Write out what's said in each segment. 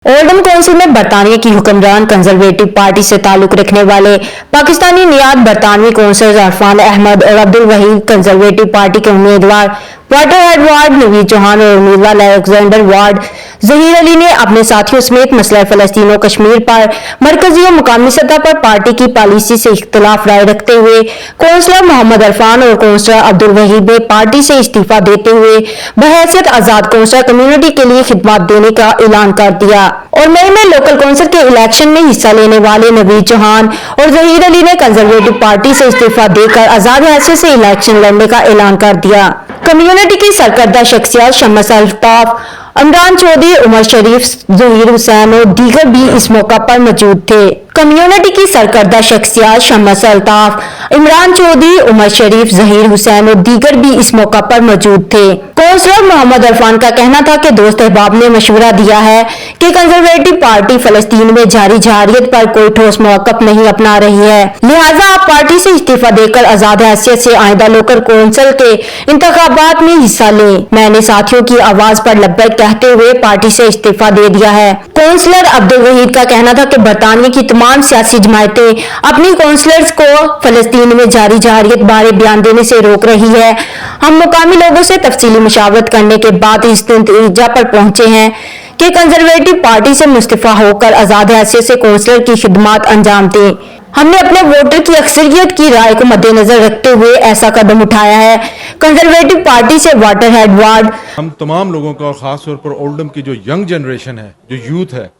Oldham council में बरतानिया की हुक्मरान कंजरवेटिव पार्टी से ताल्लुक रखने वाले पाकिस्तानी नियात बरतानवी कौंसलर अरफान अहमद और अब्दुल वहीद कंजरवेटिव पार्टी के उम्मीदवार वाटरहेड वार्ड नवीद चौहान और उम्मीदवार अलेक्जेंडर वार्ड जहीर अली ने अपने साथियों समेत मसला फलस्तीन और कश्मीर पर मरकजी और मुकामी सतह पर पार्टी की पॉलिसी से इख्तलाफ राय रखते हुए कौंसलर मोहम्मद अरफान और कौंसलर अब्दुल वहीद ने पार्टी से इस्तीफा देते हुए बहैसियत आजाद कौंसलर कम्युनिटी के लिए खिदमत देने का ऐलान कर दिया। और मई में लोकल कौंसिल के इलेक्शन में हिस्सा लेने वाले नवीद चौहान और जहीर अली ने कंजरवेटिव पार्टी से इस्तीफा देकर आजाद हैसियत से इलेक्शन लड़ने का ऐलान कर दिया। कम्युनिटी की सरकर्दा शख्सियत शम्स अल्ताफ, इमरान चौधरी, उमर शरीफ, जहीर हुसैन और दीगर भी इस मौका पर मौजूद थे। कम्युनिटी की सरकर्दा शख्सियत शम्स अल्ताफ, इमरान चौधरी, उमर शरीफ, जहीर हुसैन और दीगर भी इस मौका पर मौजूद थे। कौंसलर मोहम्मद अरफान का कहना था कि दोस्त अहबाब ने मशवरा दिया है कि कंजरवेटिव पार्टी फलस्तीन में जारी जारियत पर कोई ठोस मौक़िफ़ नहीं अपना रही है, लिहाजा आप पार्टी से इस्तीफा देकर आजाद हैसियत से आइंदा लोकल कौंसिल के इंतखाबात में हिस्सा लें। मैंने साथियों की आवाज पर लब्बैक कहते हुए पार्टी से इस्तीफा दे दिया है। कौंसलर अब्दुल वहीद का कहना था कि बरतानिया की तमाम सियासी जमायतें अपनी कौंसलर्स को फलस्तीन में जारी जारियत बारे बयान देने से रोक रही है। हम मुकामी लोगों से तफसीली मुशावरत करने के बाद इस नतीजा पर पहुंचे हैं कि कंजरवेटिव पार्टी से मुस्तफा होकर आजाद हैसियत से कौंसलर की खिदमत अंजाम दें। हमने अपने वोटर की अक्सरियत की राय को मद्देनजर रखते हुए ऐसा कदम उठाया है। कंजरवेटिव पार्टी से वाटरहेड वार्ड हम तमाम लोगों का और ख़ास तौर पर ओल्डम की जो यंग जनरेशन है, जो यूथ है,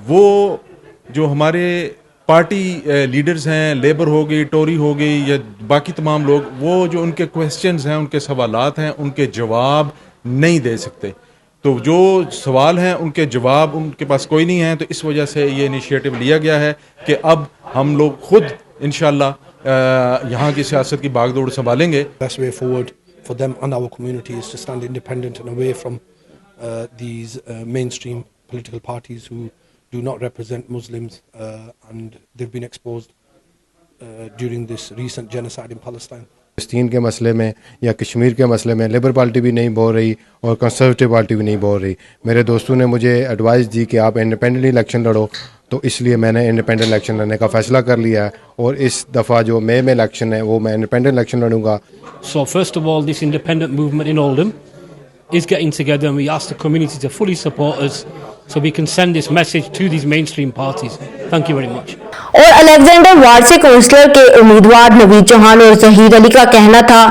वो जो हमारे पार्टी लीडर्स हैं, लेबर हो गई, टोरी हो गई या बाकी तमाम लोग, वो जो उनके क्वेश्चंस हैं, उनके सवालात हैं, उनके जवाब नहीं दे सकते। तो जो सवाल हैं उनके जवाब उनके पास कोई नहीं है, तो इस वजह से ये इनिशिएटिव लिया गया है कि अब हम लोग खुद इंशाल्लाह यहाँ की सियासत की बागडोर संभालेंगे। Best way forward for them and our community is to stand independent and away from these mainstream political parties who do not represent Muslims and they've been exposed during this recent genocide in Palestine. फलस्तीन के मसले में या कश्मीर के मसले में labour party भी नहीं बोल रही और कंसर्वेटिव पार्टी भी नहीं बोल रही। मेरे दोस्तों ने मुझे एडवाइस दी कि आप इंडिपेंडेंट इलेक्शन लड़ो, तो इसलिए मैंने इंडिपेंडेंट इलेक्शन लड़ने का फ़ैसला कर लिया है और इस दफ़ा जो मई में इलेक्शन है वो मैं इंडिपेंडेंट इलेक्शन लड़ूंगा। So first of all, this independent movement in Oldham is getting together and we ask the community to fully support us so we can send this message to these mainstream parties. Thank you very much. और Alexander ward से councillor के उम्मीदवार नवीद चौहान और जहीर अली का कहना था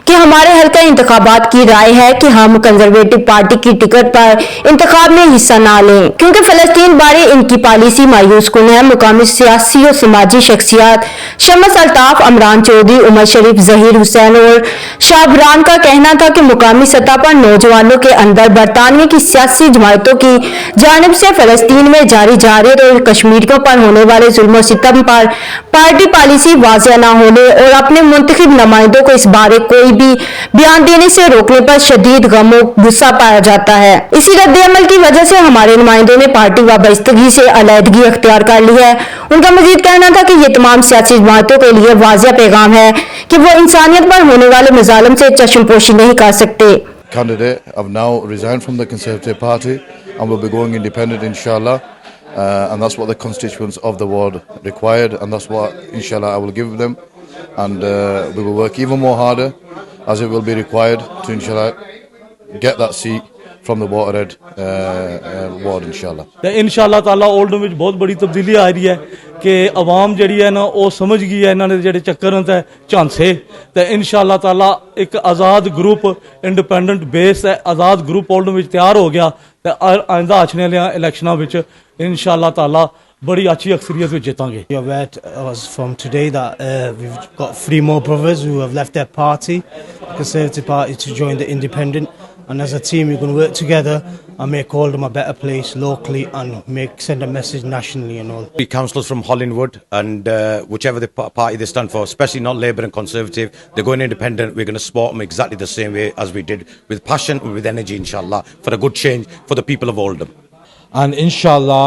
कि हमारे हल्का इंतखाबात की राय है कि हम कंजरवेटिव पार्टी की टिकट पर इंतखाब में हिस्सा ना लें, क्योंकि फलस्तीन बारे इनकी पॉलिसी मायूस कुन है। मुकामी सियासी और समाजी शख्सियत शम्स अल्ताफ, इमरान चौधरी, उमर शरीफ, जहीर हुसैन और शाहबरान का कहना था कि मुकामी सतह पर नौजवानों के अंदर बरतानिया की सियासी जमायतों की जानिब से फलस्तीन में जारी जारियत और कश्मीरियों पर होने वाले जुल्म सितम पर पार्टी पॉलिसी वाज़ेह न होने और अपने मुंतखब नुमाइंदों को इस बारे कोई भी बयान देने से रोकने पर शदीद गम और गुस्सा पाया जाता है। इसी रद्द-ए-अमल की वजह से हमारे नुमाइंदों ने पार्टी वाबस्तगी से अलहदगी अख्तियार कर ली है। उनका मजीद कहना था कि ये तमाम सियासी जमातों के लिए वाज़ेह पैगाम है कि वो इंसानियत पर होने वाले मज़ालिम से चश्मपोशी नहीं कर सकते। Candidate, I've now resigned from the Conservative Party and will be going independent inshallah, and that's what the constituents of the ward required, and that's what inshallah I will give them, and we will work even more harder as it will be required to inshallah get that seat from the Waterhead ward inshallah. ਤੇ ਇਨਸ਼ਾਅੱਲਾ ਤਾਲਾ ਓਲਡਮ ਵਿੱਚ ਬਹੁਤ ਬੜੀ ਤਬਦੀਲੀ ਆ ਰਹੀ ਹੈ ਕਿ ਆਵਾਮ ਜਿਹੜੀ ਹੈ ਨਾ ਉਹ ਸਮਝ ਗਈ ਹੈ ਇਹਨਾਂ ਦੇ ਜਿਹੜੇ ਚੱਕਰ ਹੁੰਦੇ ਝਾਂਸੇ, ਤੇ ਇਨਸ਼ਾਅੱਲਾ ਤਾਲਾ ਇੱਕ ਆਜ਼ਾਦ ਗਰੁੱਪ ਇੰਡੀਪੈਂਡੈਂਟ ਬੇਸ ਹੈ, ਆਜ਼ਾਦ ਗਰੁੱਪ ਓਲਡਮ ਵਿੱਚ ਤਿਆਰ ਹੋ ਗਿਆ ਤੇ ਆਇੰਦਾ ਆਉਣ ਵਾਲੀਆਂ ਇਲੈਕਸ਼ਨਾਂ ਵਿੱਚ ਇਨਸ਼ਾਅੱਲਾ ਤਾਲਾ बड़ी अच्छी अक्सरियत में जीतेंगे। We read from today that we've got 3 more brothers who have left their party, the Conservative Party, to join the Independent, and as a team we're going to work together and make Oldham a better place locally and send a message nationally and all. We councillors from Hollingwood and whichever the party they stand for, especially not Labour and Conservative, they're going independent. We're going to support them exactly the same way as we did, with passion and with energy inshallah, for a good change for the people of Oldham. And inshallah,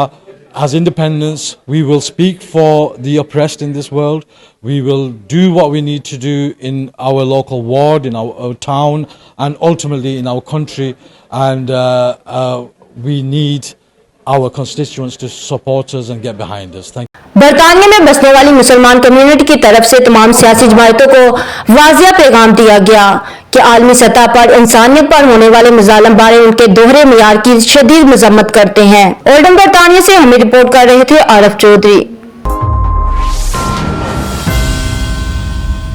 as independents, we will speak for the oppressed in this world. We will do what we need to do in our local ward, in our town, and ultimately in our country. And we need our constituents to support us and get behind us. Thank you. बरतानिया में बसने वाली मुसलमान community की तरफ से तमाम सियासी जमातों को वाज़िया पैगाम दिया गया कि आलमी सतह पर इंसानियत पर होने वाले मज़ालिम बारे उनके दोहरे मियार की शदीद मजम्मत करते हैं। ओल्डम बरतानिया से हमें रिपोर्ट कर रहे थे आरफ चौधरी।